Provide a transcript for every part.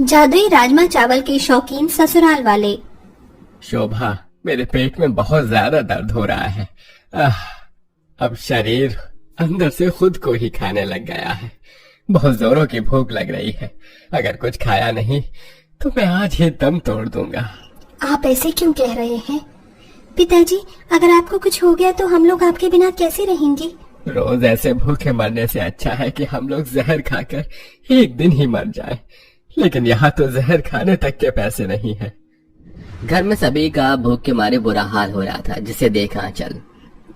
जादुई राजमा चावल के शौकीन ससुराल वाले। शोभा, मेरे पेट में बहुत ज्यादा दर्द हो रहा है। अब शरीर अंदर से खुद को ही खाने लग गया है। बहुत जोरों की भूख लग रही है। अगर कुछ खाया नहीं तो मैं आज ही दम तोड़ दूंगा। आप ऐसे क्यों कह रहे हैं पिताजी? अगर आपको कुछ हो गया तो हम लोग आपके बिना कैसे रहेंगे? रोज ऐसे भूखे मरने से अच्छा है कि हम लोग जहर खाकर एक दिन ही मर जाएं। लेकिन यहाँ तो जहर खाने तक के पैसे नहीं है। घर में सभी का भूख के मारे बुरा हाल हो रहा था, जिसे देख आंचल।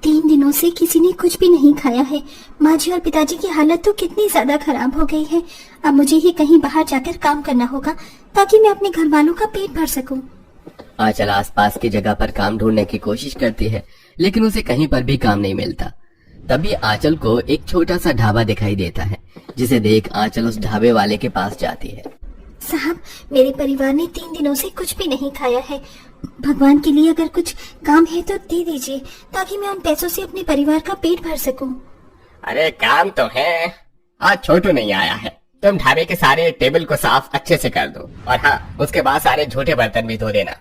3 दिनों से किसी ने कुछ भी नहीं खाया है। माँ जी और पिताजी की हालत तो कितनी ज्यादा खराब हो गई है। अब मुझे ही कहीं बाहर जाकर काम करना होगा ताकि मैं अपने घर वालों का पेट भर सकूं। आंचल आसपास की जगह पर काम ढूंढने की कोशिश करती है, लेकिन उसे कहीं पर भी काम नहीं मिलता। तभी आंचल को एक छोटा सा ढाबा दिखाई देता है, जिसे देख आंचल उस ढाबे वाले के पास जाती है। साहब, मेरे परिवार ने 3 दिनों से कुछ भी नहीं खाया है। भगवान के लिए अगर कुछ काम है तो दे दीजिए ताकि मैं उन पैसों से अपने परिवार का पेट भर सकूं। अरे काम तो है। आज छोटू नहीं आया है। तुम ढाबे के सारे टेबल को साफ अच्छे से कर दो, और हाँ, उसके बाद सारे झूठे बर्तन भी धो देना।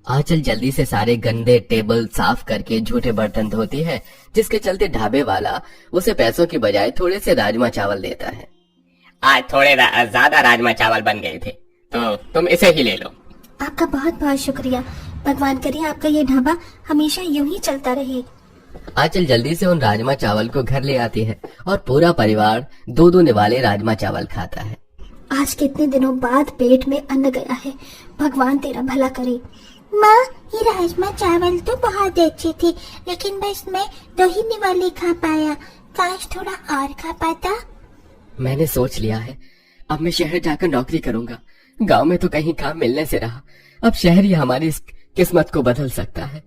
आंचल जल्दी से सारे गंदे टेबल साफ करके झूठे बर्तन धोती है, जिसके चलते ढाबे वाला उसे पैसों की बजाय थोड़े से राजमा चावल देता है। आज थोड़े ज्यादा राजमा चावल बन गए थे, तो तुम इसे ही ले लो। आपका बहुत बहुत शुक्रिया। भगवान करे आपका ये ढाबा हमेशा यूं ही चलता रहे। आंचल जल्दी से उन राजमा चावल को घर ले आती है और पूरा परिवार 2-2 निवाले राजमा चावल खाता है। आज कितने दिनों बाद पेट में अन्न गया है। भगवान तेरा भला करे। माँ, ये राजमा चावल तो बहुत अच्छे थे, लेकिन बस मैं 2 ही निवाले खा पाया। काश थोड़ा और खा पाता। मैंने सोच लिया है, अब मैं शहर जाकर नौकरी करूंगा। गांव में तो कहीं काम मिलने से रहा, अब शहर ही हमारी इस किस्मत को बदल सकता है।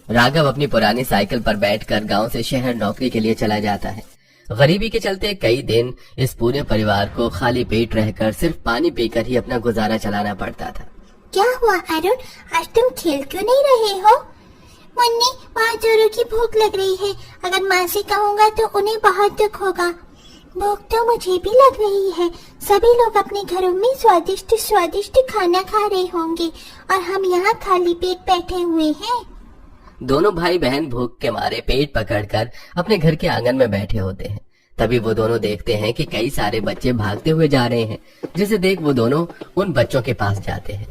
राघव अपनी पुरानी साइकिल पर बैठकर गांव से शहर नौकरी के लिए चला जाता है। गरीबी के चलते कई दिन इस पूरे परिवार को खाली पेट रहकर सिर्फ पानी पीकर ही अपना गुजारा चलाना पड़ता था। क्या हुआ अरुण, आज तुम खेल क्यों नहीं रहे हो? मुन्नी, बहुत जोरों की भूख लग रही है। अगर माँ से कहूँगा तो उन्हें बहुत दुख होगा। भूख तो मुझे भी लग रही है। सभी लोग अपने घरों में स्वादिष्ट स्वादिष्ट खाना खा रहे होंगे और हम यहाँ खाली पेट बैठे हुए हैं। दोनों भाई बहन भूख के मारे पेट पकड़कर अपने घर के आंगन में बैठे होते हैं। तभी वो दोनों देखते हैं कि कई सारे बच्चे भागते हुए जा रहे हैं, जिसे देख वो दोनों उन बच्चों के पास जाते हैं।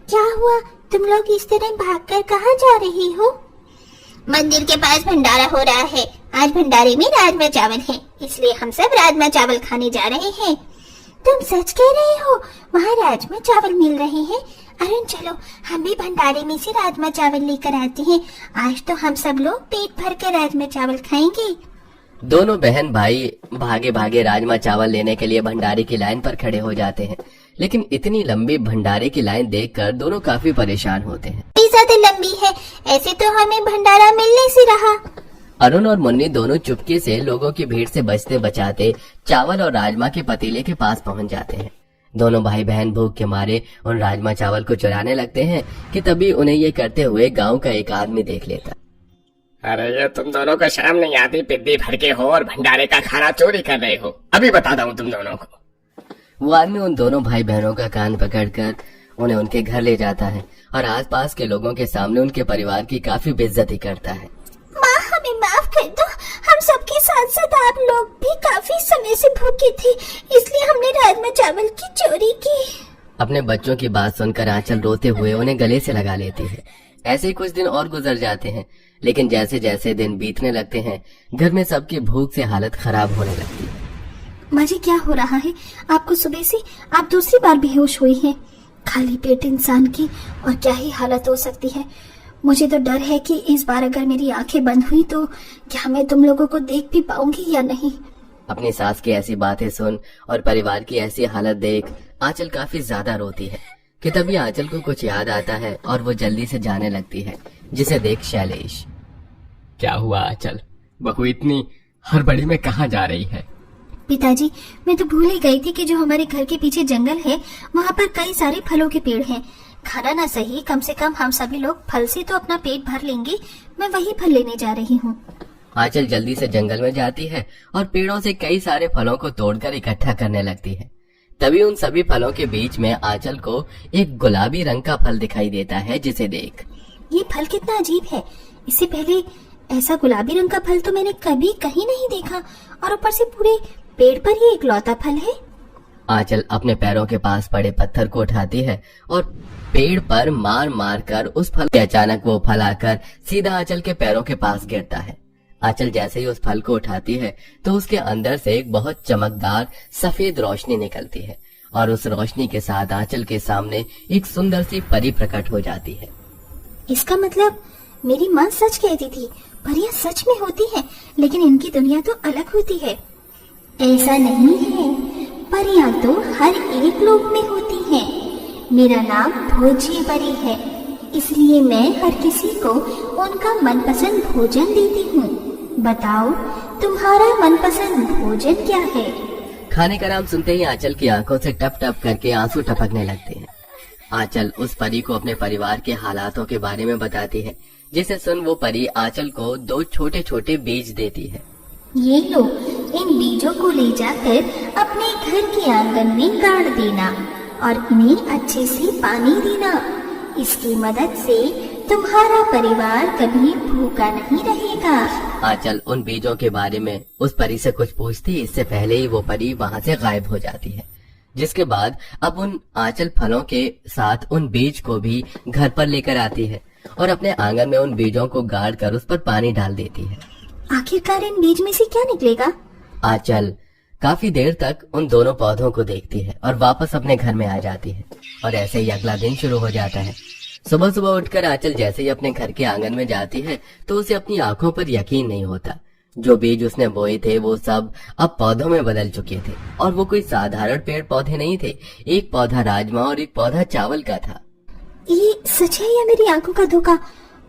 क्या हुआ? तुम लोग इस तरह भागकर कहाँ जा रही हो? मंदिर के पास भंडारा हो रहा है। आज भंडारे में राजमा चावल है, इसलिए हम सब राजमा चावल खाने जा रहे हैं। तुम सच कह रहे हो? वहाँ राजमा चावल मिल रहे हैं? अरुण, चलो हम भी भंडारे में से राजमा चावल लेकर आते हैं। आज तो हम सब लोग पेट भर कर राजमा चावल खाएंगे। दोनों बहन भाई भागे भागे राजमा चावल लेने के लिए भंडारे की लाइन पर खड़े हो जाते हैं, लेकिन इतनी लंबी भंडारे की लाइन देखकर दोनों काफी परेशान होते हैं। ज्यादा लंबी है, ऐसे तो हमें भंडारा मिलने से रहा। अरुण और मुन्नी दोनों चुपके से लोगों की भीड़ से बचते बचाते चावल और राजमा के पतीले के पास पहुंच जाते हैं। दोनों भाई बहन भूख के मारे उन राजमा चावल को चुराने लगते हैं कि तभी उन्हें ये करते हुए गांव का एक आदमी देख लेता। अरे ये तुम दोनों को शर्म नहीं आती? पिद्दी भर के हो और भंडारे का खाना चोरी कर रहे हो। अभी बताता हूँ तुम दोनों को। वो आदमी उन दोनों भाई बहनों का कान पकड़कर उन्हें उनके घर ले जाता है और आसपास के लोगों के सामने उनके परिवार की काफी बेइज्जती करता है। माँ, हमें माफ कर दो। हम सबके साथ साथ आप लोग भी काफी समय से भूखे थे, इसलिए हमने राजमा चावल की चोरी की। अपने बच्चों की बात सुनकर आंचल रोते हुए उन्हें गले से लगा लेती है। ऐसे ही कुछ दिन और गुजर जाते हैं, लेकिन जैसे जैसे दिन बीतने लगते हैं, घर में सबकी भूख से हालत खराब होने लगती है। माँ जी, क्या हो रहा है? आपको सुबह से आप दूसरी बार बेहोश हुई हैं। खाली पेट इंसान की और क्या ही हालत हो सकती है। मुझे तो डर है कि इस बार अगर मेरी आंखें बंद हुई तो क्या मैं तुम लोगों को देख भी पाऊंगी या नहीं। अपनी सास की ऐसी बातें सुन और परिवार की ऐसी हालत देख आंचल काफी ज्यादा रोती है कि तभी आंचल को कुछ याद आता है और वो जल्दी से जाने लगती है, जिसे देख शैलेश। क्या हुआ आंचल? बहू इतनी हड़बड़ी में कहाँ जा रही है? पिताजी, मैं तो भूल ही गई थी कि जो हमारे घर के पीछे जंगल है वहाँ पर कई सारे फलों के पेड़ हैं। खाना ना सही, कम से कम हम सभी लोग फल से तो अपना पेट भर लेंगे। मैं वही फल लेने जा रही हूँ। आंचल जल्दी से जंगल में जाती है और पेड़ों से कई सारे फलों को तोड़कर इकट्ठा करने लगती है। तभी उन सभी फलों के बीच में आंचल को एक गुलाबी रंग का फल दिखाई देता है, जिसे देख ये फल कितना अजीब है। इससे पहले ऐसा गुलाबी रंग का फल तो मैंने कभी कहीं नहीं देखा, और ऊपर से पूरे पेड़ पर ये इकलौता फल है। आंचल अपने पैरों के पास पड़े पत्थर को उठाती है और पेड़ पर मार मार कर उस फल के अचानक वो फल आकर सीधा आंचल के पैरों के पास गिरता है। आंचल जैसे ही उस फल को उठाती है तो उसके अंदर से एक बहुत चमकदार सफेद रोशनी निकलती है और उस रोशनी के साथ आंचल के सामने एक सुंदर सी परी प्रकट हो जाती है। इसका मतलब मेरी माँ सच कहती थी, परियां सच में होती है, लेकिन इनकी दुनिया तो अलग होती है। ऐसा नहीं है, परियां तो हर एक लोक में होती हैं। मेरा नाम भोज्य परी है, इसलिए मैं हर किसी को उनका मनपसंद भोजन देती हूँ। बताओ तुम्हारा मनपसंद भोजन क्या है? खाने का नाम सुनते ही आंचल की आंखों से टप टप करके आंसू टपकने लगते हैं। आंचल उस परी को अपने परिवार के हालातों के बारे में बताती है, जिसे सुन वो परी आंचल को 2 छोटे छोटे बीज देती है। ये लो, इन बीजों को ले जाकर अपने घर के आंगन में गाड़ देना और इन्हें अच्छे से पानी देना। इसकी मदद से तुम्हारा परिवार कभी भूखा नहीं रहेगा। आंचल उन बीजों के बारे में उस परी से कुछ पूछती, इससे पहले ही वो परी वहाँ से गायब हो जाती है। जिसके बाद अब उन आंचल फलों के साथ उन बीज को भी घर पर लेकर आती है और अपने आंगन में उन बीजों को गाड़ कर उस पर पानी डाल देती है। आखिरकार इन बीज में से क्या निकलेगा? आंचल काफी देर तक उन दोनों पौधों को देखती है और वापस अपने घर में आ जाती है और ऐसे ही अगला दिन शुरू हो जाता है। सुबह सुबह उठकर आंचल जैसे ही अपने घर के आंगन में जाती है तो उसे अपनी आंखों पर यकीन नहीं होता। जो बीज उसने बोए थे वो सब अब पौधों में बदल चुके थे और वो कोई साधारण पेड़ पौधे नहीं थे। एक पौधा राजमा और एक पौधा चावल का था। ये सच है या मेरी आंखों का धोखा?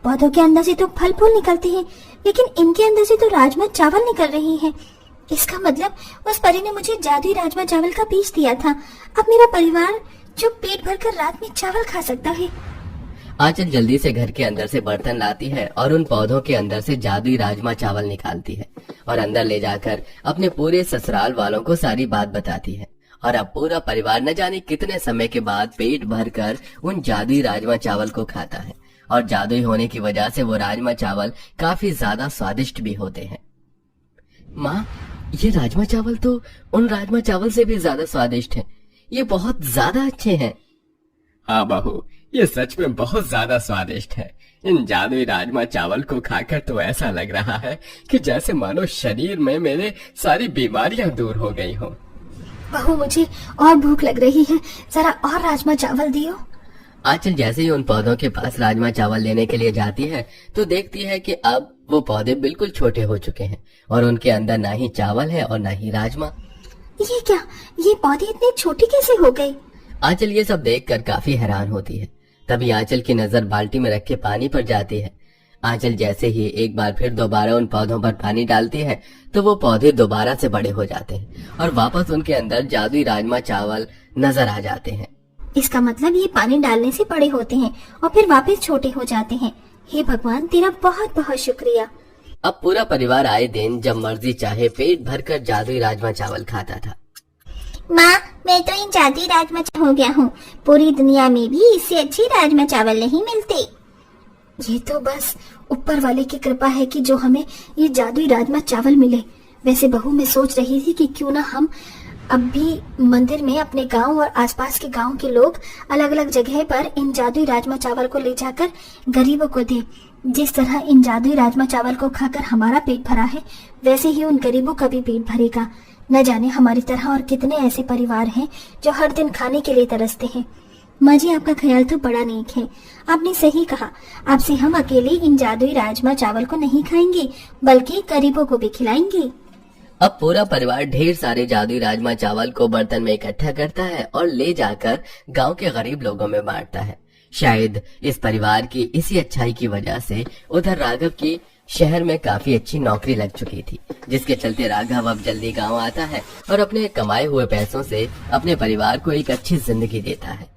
पौधों के अंदर से तो फल फूल निकलते हैं, लेकिन इनके अंदर से तो राजमा चावल निकल रही हैं। इसका मतलब उस परी ने मुझे जादुई राजमा चावल का बीज दिया था। अब मेरा परिवार जो पेट भरकर रात में चावल खा सकता है। आंचल जल्दी से घर के अंदर से बर्तन लाती है और उन पौधों के अंदर से जादुई राजमा चावल निकालती है और अंदर ले जाकर अपने पूरे ससुराल वालों को सारी बात बताती है। और अब पूरा परिवार न जाने कितने समय के बाद पेट भरकर उन जादुई राजमा चावल को खाता है और जादुई होने की वजह से वो राजमा चावल काफी ज्यादा स्वादिष्ट भी होते हैं। माँ, ये राजमा चावल तो उन राजमा चावल से भी ज्यादा स्वादिष्ट है। ये बहुत ज्यादा अच्छे हैं। हाँ बहू, ये सच में बहुत ज्यादा स्वादिष्ट है। इन जादुई राजमा चावल को खाकर तो ऐसा लग रहा है कि जैसे मानो शरीर में मेरे सारी बीमारियां दूर हो गई हो। बहू, मुझे और भूख लग रही है, जरा और राजमा चावल दियो। आंचल जैसे ही उन पौधों के पास राजमा चावल लेने के लिए जाती है तो देखती है कि अब वो पौधे बिल्कुल छोटे हो चुके हैं और उनके अंदर ना ही चावल है और ना ही राजमा। ये क्या? ये पौधे इतने छोटे कैसे हो गए? आंचल ये सब देखकर काफी हैरान होती है। तभी आंचल की नजर बाल्टी में रखे पानी पर जाती है। आंचल जैसे ही एक बार फिर दोबारा उन पौधों पर पानी डालती है तो वो पौधे दोबारा से बड़े हो जाते हैं और वापस उनके अंदर जादुई राजमा चावल नजर आ जाते हैं। इसका मतलब ये पानी डालने से बड़े होते हैं और फिर वापस छोटे हो जाते हैं। हे भगवान, तेरा बहुत बहुत शुक्रिया। अब पूरा परिवार आए दिन जब मर्जी चाहे पेट भरकर जादुई राजमा चावल खाता था। माँ, मैं तो इन जादुई राजमा चावल हो गया हूँ। पूरी दुनिया में भी इससे अच्छे राजमा चावल नहीं मिलते। ये तो बस ऊपर वाले की कृपा है कि जो हमें ये जादुई राजमा चावल मिले। वैसे बहू, मैं सोच रही थी कि क्यों ना हम अब भी मंदिर में अपने गांव और आसपास के गांव के लोग अलग अलग जगह पर इन जादुई राजमा चावल को ले जाकर गरीबों को दें। जिस तरह इन जादुई राजमा चावल को खाकर हमारा पेट भरा है, वैसे ही उन गरीबों का भी पेट भरेगा। न जाने हमारी तरह और कितने ऐसे परिवार हैं जो हर दिन खाने के लिए तरसते हैं। माँ जी, आपका ख्याल तो बड़ा नेक है। आपने सही कहा। अब से हम अकेले इन जादुई राजमा चावल को नहीं खाएंगे, बल्कि गरीबों को भी खिलाएंगे। अब पूरा परिवार ढेर सारे जादुई राजमा चावल को बर्तन में इकट्ठा करता है और ले जाकर गांव के गरीब लोगों में बांटता है। शायद इस परिवार की इसी अच्छाई की वजह से उधर राघव की शहर में काफी अच्छी नौकरी लग चुकी थी, जिसके चलते राघव अब जल्दी गांव आता है और अपने कमाए हुए पैसों से अपने परिवार को एक अच्छी जिंदगी देता है।